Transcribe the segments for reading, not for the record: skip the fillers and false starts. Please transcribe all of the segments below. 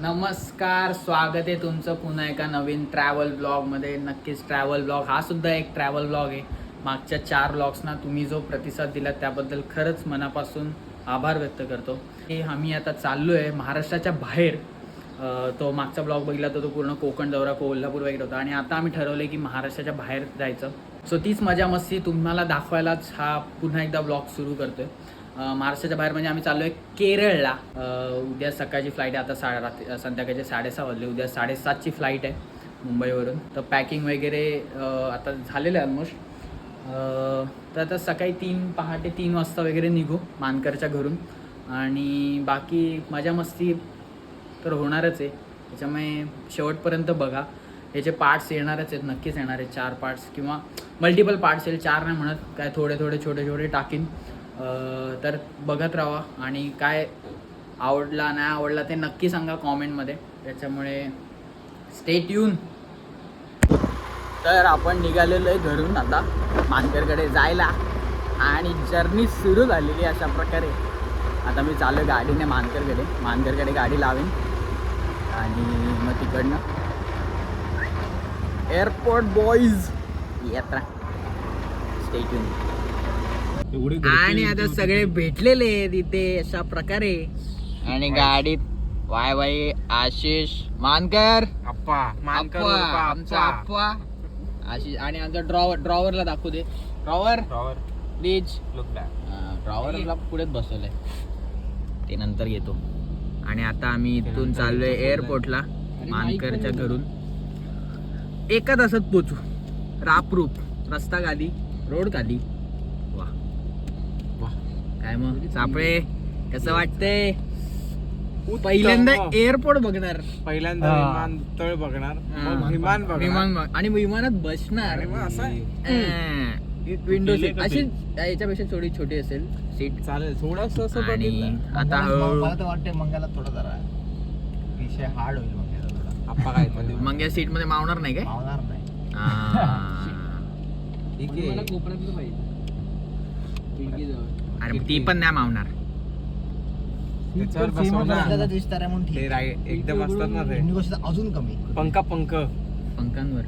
नमस्कार, स्वागत आहे तुमचं पुन्हा एका नवीन ट्रॅव्हल ब्लॉगमध्ये. नक्कीच ट्रॅव्हल ब्लॉग हा सुद्धा एक ट्रॅव्हल ब्लॉग आहे. मागच्या 4 ब्लॉग्सना तुम्ही जो प्रतिसाद दिला त्याबद्दल खरंच मनापासून आभार व्यक्त करतो. की आम्ही आता चाललो आहे महाराष्ट्राच्या बाहेर. तो मागचा ब्लॉग बघितला तर तो पूर्ण कोकण दौरा कोल्हापूर वगैरे होता आणि आता आम्ही ठरवलं की महाराष्ट्राच्या बाहेर जायचं. सो तीच मजा मस्ती तुम्हाला दाखवायलाच हा पुन्हा एकदा ब्लॉग सुरू करतोय. महाराष्ट्राच्या बाहेर म्हणजे आम्ही चाललो आहे केरळला. उद्या सकाळची फ्लाईट आहे. आता संध्याकाळचे 6:30 वाजले. उद्या 7:30ची फ्लाईट आहे मुंबईवरून. तर पॅकिंग वगैरे आता झालेलं आहे ऑलमोस्ट. तर आता सकाळी पहाटे 3 वाजता वगैरे निघू मानकरच्या घरून. आणि बाकी मजा मस्ती तर होणारच आहे. त्याच्यामुळे शेवटपर्यंत बघा. याचे पार्ट्स येणारच आहेत, नक्कीच येणार आहेत. 4 पार्ट्स किंवा मल्टिपल पार्ट्स येईल. 4 नाही म्हणत, काय थोडे छोटे टाकीन. तर बघत राहा आणि काय आवडला नाही आवडला ते नक्की सांगा कॉमेंटमध्ये. त्याच्यामुळे स्टे ट्यून. तर आपण निघालेलो आहे घरून आता मानकरकडे जायला आणि जर्नी सुरू झालेली अशा प्रकारे. आता मी चालू गाडीने मानकरकडे गाडी लावेन आणि मग तिकडनं एअरपोर्ट बॉईज येत राहा. Stay tune. आणि आता सगळे भेटलेले आहेत इथे अशा प्रकारे. आणि गाडीत वाय आशिष मानकर आमचा आप्पा आशिष आणि आमचा ड्रॉवरला दाखवू दे. Drawer please. ड्रॉवरला पुढेच बसवलंय, ते नंतर येतो. आणि आता आम्ही इथून चाललोय एअरपोर्टला मानकरच्या घरून. 1 तासात पोचू. रापरूप रस्ता खाली, रोड खाली. काय मग सापळे, कसं वाटतंय? पहिल्यांदा एअरपोर्ट बघणार, पहिल्यांदा विमानतळ बघणार, विमान आणि विमानात बसणार. विंडो सीट अशी याच्यापेक्षा थोडी छोटी असेल सीट, चालेल. थोडस आणि आता मला तर वाटतंय मंग्याला थोडं जरा विषय हार्ड होईल. मंग्याला थोडा आप्पा काय मग या सीट मध्ये मावणार नाही काय? मावणार नाही. ठीक आहे. मला कोपऱ्यातलं पाहिजे. अरे ती पण नाही मावणार. त्याच्यावर बसवणार विस्तार आहे म्हणून ते ठीक. एकदम असतात ना ते इंडिगोचा अजून कमी. पंख पंखांवर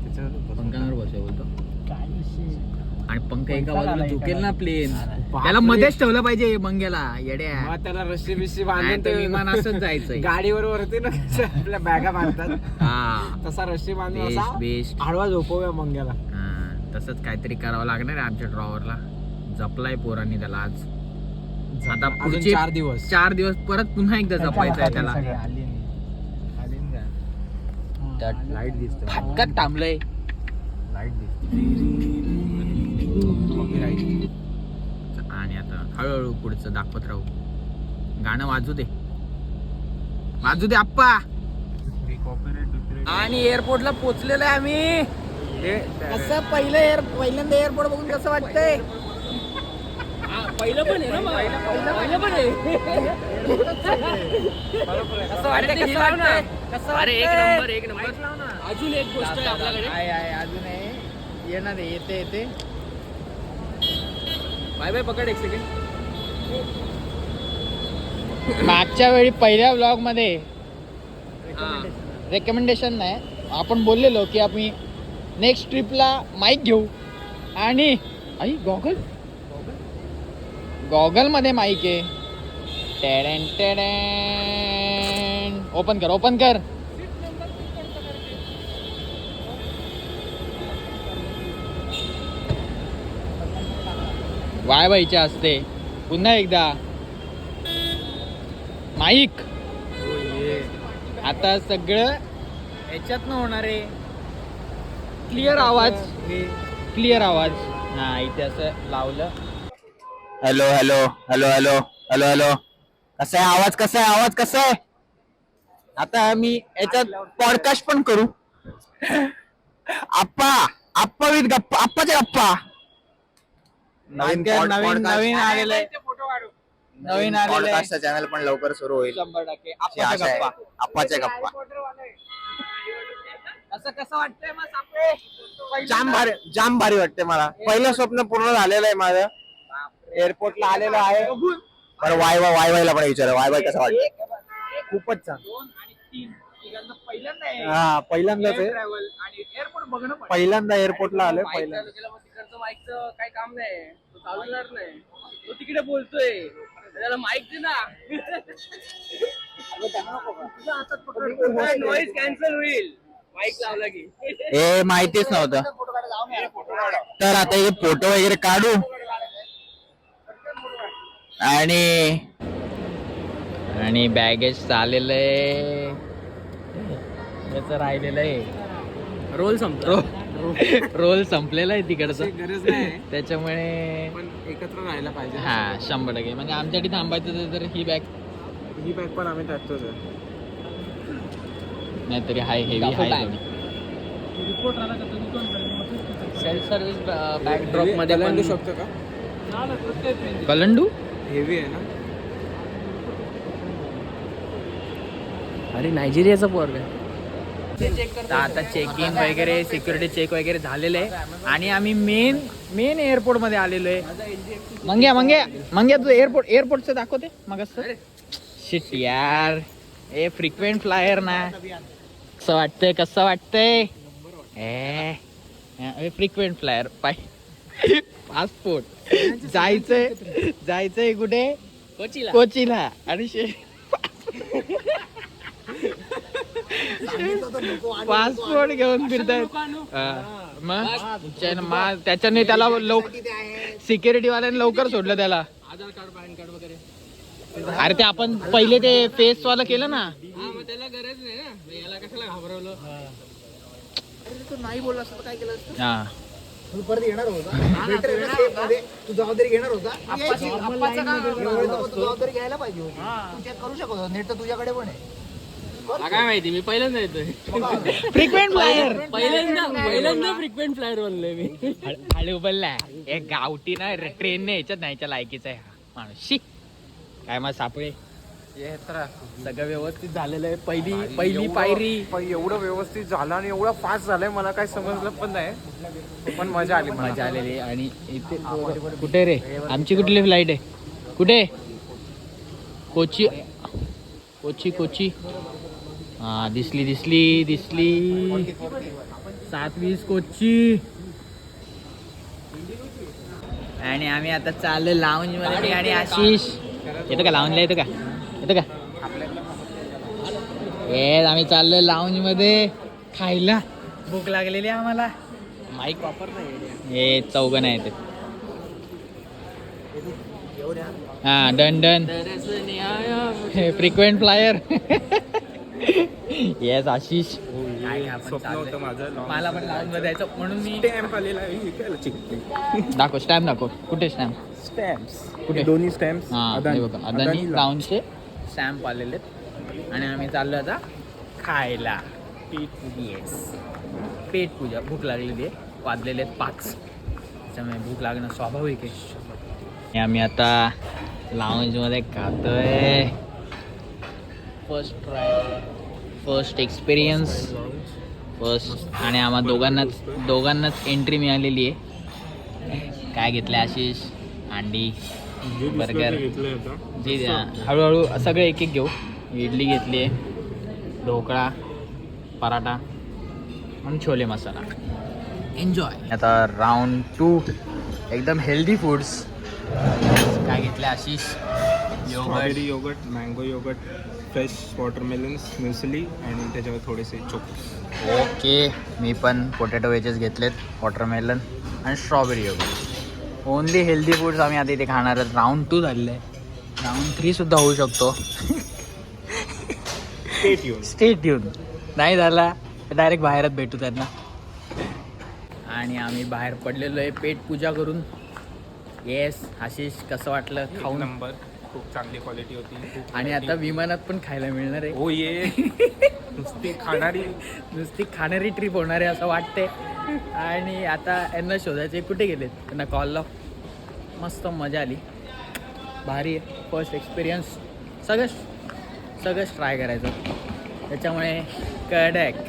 त्याच्यावर बसव बोलतो. काय विषय. आणि पंख एका बाजूला झुकेल ना प्लेन, बापरे. त्याला मध्येच ठेवलं पाहिजे मंग्याला. येड्या, मग त्याला रस्सी बिस्सी नाही बांधून तर ते विमान असंच जायचंय. गाडीवर वरती ना आपल्या बॅगा बांधतात हा तसा रस्सी बांधून बेस्ट असा बेस्ट. आडवा झोपवूया मंग्याला. तसंच काहीतरी करावं लागणार आहे आमच्या ड्रॉवरला. जपलाय पोरांनी त्याला आज. आता अजून पुढचे 4 दिवस परत पुन्हा एकदा जपायचं आहे त्याला. लाईट दिसते, फाटकात थांबलंय. लाईट दिसते. आणि आता हळूहळू पुढचं दाखवत राहू. गाणं वाजू दे आप्पा. आणि एअरपोर्टला पोहोचलेलो आहे आम्ही. कसं पहिल्यांदा एअरपोर्ट बघून कसं वाटतंय? पहिलं पण आहे ना, पहिलं पण आहे. कसं वाटतंय? अरे एक नंबर. अजून एक गोष्ट आहे आपल्याकडे. आहे अजून आहे. येणार आहे, येते. बाय पकड एक सेकंड. मागच्या वेळी पहिल्या ब्लॉग मध्ये रेकमेंडेशन नाही, आपण बोललेलो की आम्ही नेक्स्ट ट्रिपला माईक घेऊ. आणि गॉगल मध्ये माईक आहे. ओपन कर. वायबाईच्या असते पुन्हा एकदा माईक. आता सगळं ह्याच्यातनं होणार आहे. क्लिअर आवाज. हा, इथे असं लावलं. हॅलो. कसा आहे आवाज कसा आहे? आता आम्ही याच्यात पॉडकास्ट पण करू. आप्पा विथ गप्पा, आप्पाच्या गप्पा. नवीन आलेलं चॅनल पण लवकर सुरू होईल. 100% आप्पाच्या गप्पा. कसं वाटतंय मग सापळे? जाम भारी वाटते मला. पहिलं स्वप्न पूर्ण झालेलं आहे माझं. एअरपोर्टला आलेलो आहे. वायवायला पण विचारा वायवाय कसं वाटतं. खूपच छान. 2 आणि 3 तिघांचं पहिल्यांदा आहे हा पहिल्यांदाच आहे. ट्रॅव्हल आणि एअरपोर्ट बघणं पण. पहिल्यांदा एअरपोर्टला आलोय बाईक पहिल्यांदा. चालू केलं मग तिकडचं बाईकचं काही काम नाही, तो चालवणार नाही, तो तिकडे बोलतोय त्याला माईक दे ना. नॉईज कॅन्सल होईल माईक लावला की. हे माहितीच नव्हतं. तर आता हे फोटो वगैरे काढू आणि बॅगेज आलेलं आहे. याच राहिलेलं आहे रोल संपतो. रोल संपलेला आहे तिकडचं, गरज नाही त्याच्यामुळे पण एकत्र राहायला पाहिजे. हा 100% म्हणजे आमच्यासाठी थांबायचं तर ही बॅग ही बॅग पण आम्ही टाकतोच आहे. नाहीतरी हाय हेवी हाय सेल्फ सर्व्हिस बॅग ड्रॉप मध्ये कलांडू पण शकतो का? कलंडू. हेवी आहे ना. अरे नायजेरियाचा पोरग आहे. तर आता चेकिंग वगैरे सिक्युरिटी चेक वगैरे झालेलं आहे आणि आम्ही मेन एअरपोर्ट मध्ये आलेलो आहे. मंग्या तू एअरपोर्टचं दाखवते मग शिट यार. ए फ्रिक्वेंट फ्लायर ना. कसं वाटतंय ए फ्रिक्वेंट फ्लायर पासपोर्ट जायचंय कुठे कोचीला आणि पासपोर्ट घेऊन फिरतायत. मग त्याच्याने त्याला सिक्युरिटी वाल्याने लवकर सोडलं त्याला. आधार कार्ड पॅन कार्ड वगैरे. अरे ते आपण पहिले ते फेस वाला केलं ना. मग त्याला गरज नाही ना, याला कशाला घाबरवलं. तू नाही बोलला असता काय केलं असतं? हा तू परत येणार होता, तू जबाबदारी घेणार होता. जबाबदारी घ्यायला पाहिजे होती. तू चेक करू शकत होता. नेट तर तुझ्याकडे पण आहे. काय माहिती, मी पहिल्यांदा येतोय. फ्रिक्वेंट फ्लायर पहिल्यांदा फ्रिक्वेंट फ्लायर बनलोय मी. खाली उभरलाय एक गावठी ना ट्रेनने याच्यात न्यायच्या लायकीचा आहे हा माणूस. शी काय मग सापळे सगळं व्यवस्थित झालेलं आहे. पहिली पायरी एवढं व्यवस्थित झालं आणि एवढं फास्ट झालंय मला काही समजलं पण नाही, पण मजा आलेली. आणि इथे कुठे रे आमची कुठली फ्लाईट आहे कुठे? कोची हा दिसली 7:20 कोची. आणि आम्ही आता चाललो लाऊंज मध्ये. आणि आशिष येतो का लाऊंजला? येतो का आम्ही चाललोय लाऊंज मध्ये खायला. भूक लागलेली आहे आम्हाला. माईक वापर नाही. हे चौघण आहेत. हा done frequent flyer. Yes Ashish. स्वप्न होतं माझं. मला पण लाऊंज मध्ये जायचं म्हणून मी स्टॅम्प आलेला आहे. दाखव स्टॅम्प दाखव. कुठे स्टॅम्प? स्टॅम्प्स कुठे? दोन्ही स्टॅम्प्स. हा हे बघा अदानी लाऊंजचे स्टॅम्प आलेले आहेत. आणि आम्ही चाललो आता खायला. पेट पूजा. भूक लागलेली आहे. वाजलेले आहेत 5. त्याच्यामुळे भूक लागणं स्वाभाविक आहे. आम्ही आता लाऊंज मध्ये खातोय. फर्स्ट एक्सपिरियन्स आणि आम्हा दोघांनाच एंट्री मिळालेली आहे. काय घेतलं आशिष? अंडी बर्गर जी हळूहळू सगळे एक घेऊ. इडली घेतली आहे, ढोकळा, पराठा आणि छोले मसाला. एन्जॉय. आता राऊंड 2 एकदम हेल्दी फूड्स. काय घेतलं Ashish? Strawberry yoghurt, mango yoghurt, fresh watermelons, muesli आणि त्याच्यावर थोडेसे चोको. ओके. मी पण पोटॅटो वेजेस घेतलेत, वॉटरमेलन आणि strawberry yoghurt. Only healthy foods आम्ही आता इथे खाणार आहोत. राऊंड 2 झालेलं आहे. राऊंड 3 सुद्धा होऊ शकतो. स्टेट येऊन नाही झाला डायरेक्ट बाहेरच भेटू त्यांना. आणि आम्ही बाहेर पडलेलो आहे पेट पूजा करून. येस आशिष कसं वाटलं खाऊन? नंबर. खूप चांगली क्वालिटी होती. आणि आता विमानात पण खायला मिळणार आहे. हो ये. नुसती खाणारी ट्रिप होणार आहे असं वाटते. आणि आता यांना शोधायचे कुठे गेलेत, त्यांना कॉल लाव. मस्त मजा आली. भारी आहे. First experience. सगळंच ट्राय करायचं. त्याच्यामुळे कडक.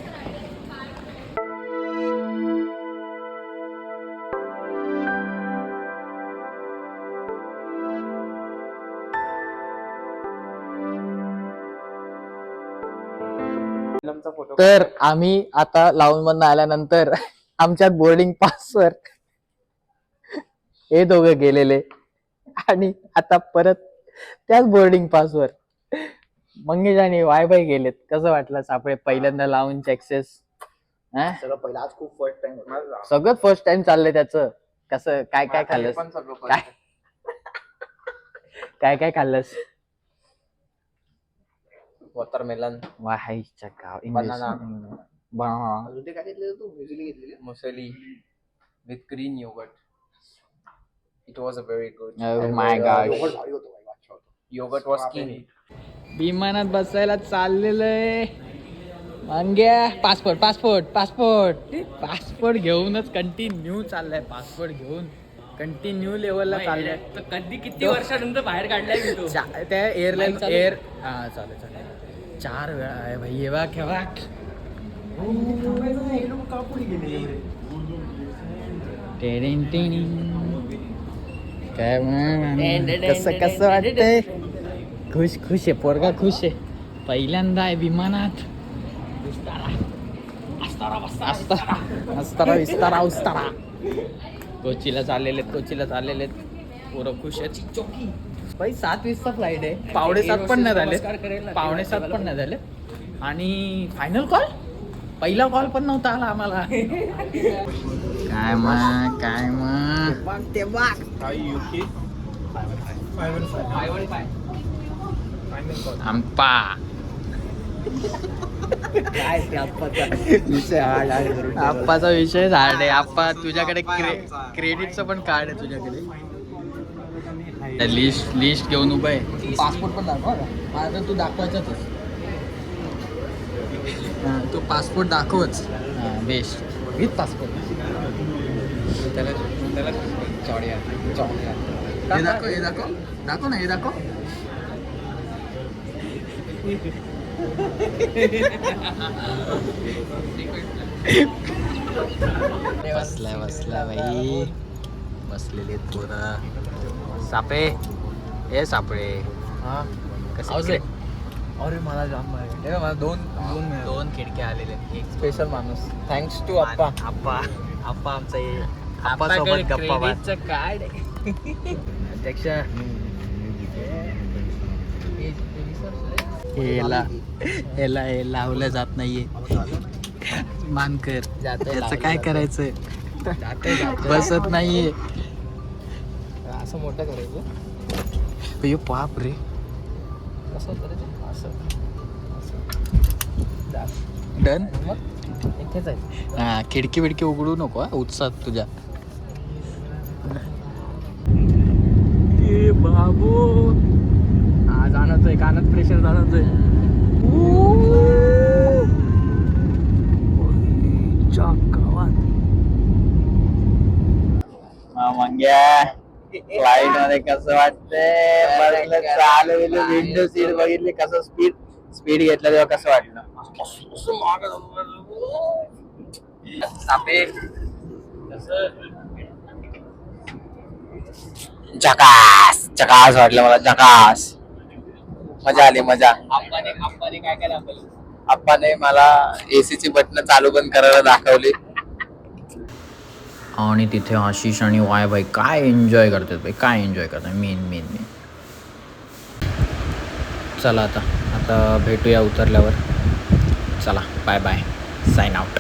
तर आम्ही आता लावून मधून आल्यानंतर आमच्या बोर्डिंग पासवर हे दोघं गेलेले आणि आता परत त्याच बोर्डिंग पासवर मंगेश आणि वायबाई गेलेत. कसं वाटलं सापळे पहिल्यांदा लावूनचे एक्सेस? सगळं पहिलं आज खूप फर्स्ट टाइम होता. सगळं फर्स्ट टाइम चाललंय त्याचं. कसं काय काय खाल्लंस? पण सगळं first काय काय काय खाल्लंस? वॉटरमेलन, वाहाईच्या गाव Banana. इंग्लिश अजून ते काय घेतलेलं तू? म्युझिली घेतलेली? Muesli with green yogurt. It was a very good. Oh my gosh. Yogurt भारी होतं बाई, अच्छा होतं. Yogurt was king. विमानात बसायला चाललेलं आहे. मांग्या पासपोर्ट पासपोर्ट पासपोर्ट पासपोर्ट घेऊनच कंटिन्यू चाललाय. पासपोर्ट घेऊन कंटिन्यू लेवलला चाललाय. तर कधी किती वर्षानंतर बाहेर काढलाय मी तो. त्या एअरलाईन एअर हा चालेल चालेल 4 वेळा आहे भाई. हे वाक हे वाक टेडिंग टेडिंग. काय मग कसं कसं वाटतंय? खुश खुश आहे पोरगा, खुश आहे. पहिल्यांदा आहे विमानात. अस्तारा विस्तारा उस्तारा. कोचीला चाललेले पोरं खुश आहेत. भाई 7:20 फ्लाईट आहे. 6:45 पण नाही झाले. 6:45 पण नाही झाले. आणि फायनल कॉल, पहिला कॉल पण नव्हता आला आम्हाला. काय मग ते बाग UK आंपा. काय ते आप्पाचा विषय हार्ड आहे. आप्पाचा विषय झाड आहे. आप्पा तुझ्याकडे क्रेडिटचं पण कार्ड आहे तुझ्याकडे. लिस्ट घेऊन उभा आहे. पासपोर्ट पण दाखवा आता. तू दाखवायचाच. तू पासपोर्ट दाखवच. Best with passport. त्याला चौड़िया हे दाखव ना हे दाखव. बसला बाई. बसलेले पोरं. सापळे हे सापळे कसे? अरे मला जाम आहे. मला दोन खिडक्या आलेले. एक स्पेशल माणूस. थँक्स टू आप्पा. आप्पा आमचा आप्पा सोबत गप्पा मार. कार्ड अध्यक्ष. हेला हे लावलं जात नाहीये. मानकर याचं काय करायचं? बसत नाहीये. असं मोठं करायचं. बाप रे. कसं करायचं असं डन. मग इथेच आहे. हा खिडकी बिडकी उघडू नको उत्साह तुझ्या. बाबू हा जाणवतोय कानात प्रेशर जाणवतोय. फ्लाईट मध्ये कसं वाटतंय? चालू विंडो सीट बघितली कसं स्पीड घेतलं तेव्हा कसं वाटलं? झकास वाटलं मला. झकास. मजा आली मजा. आप्पाने काय काय दाखवलं? आप्पाने मला एसीची बटन चालू बंद करायला दाखवली. आणि तिथे आशिष आणि वाय भाई काय एन्जॉय करतात भाई. काय एन्जॉय करतात. मेन चला आता भेटूया उतरल्यावर. चला बाय बाय. Sign out.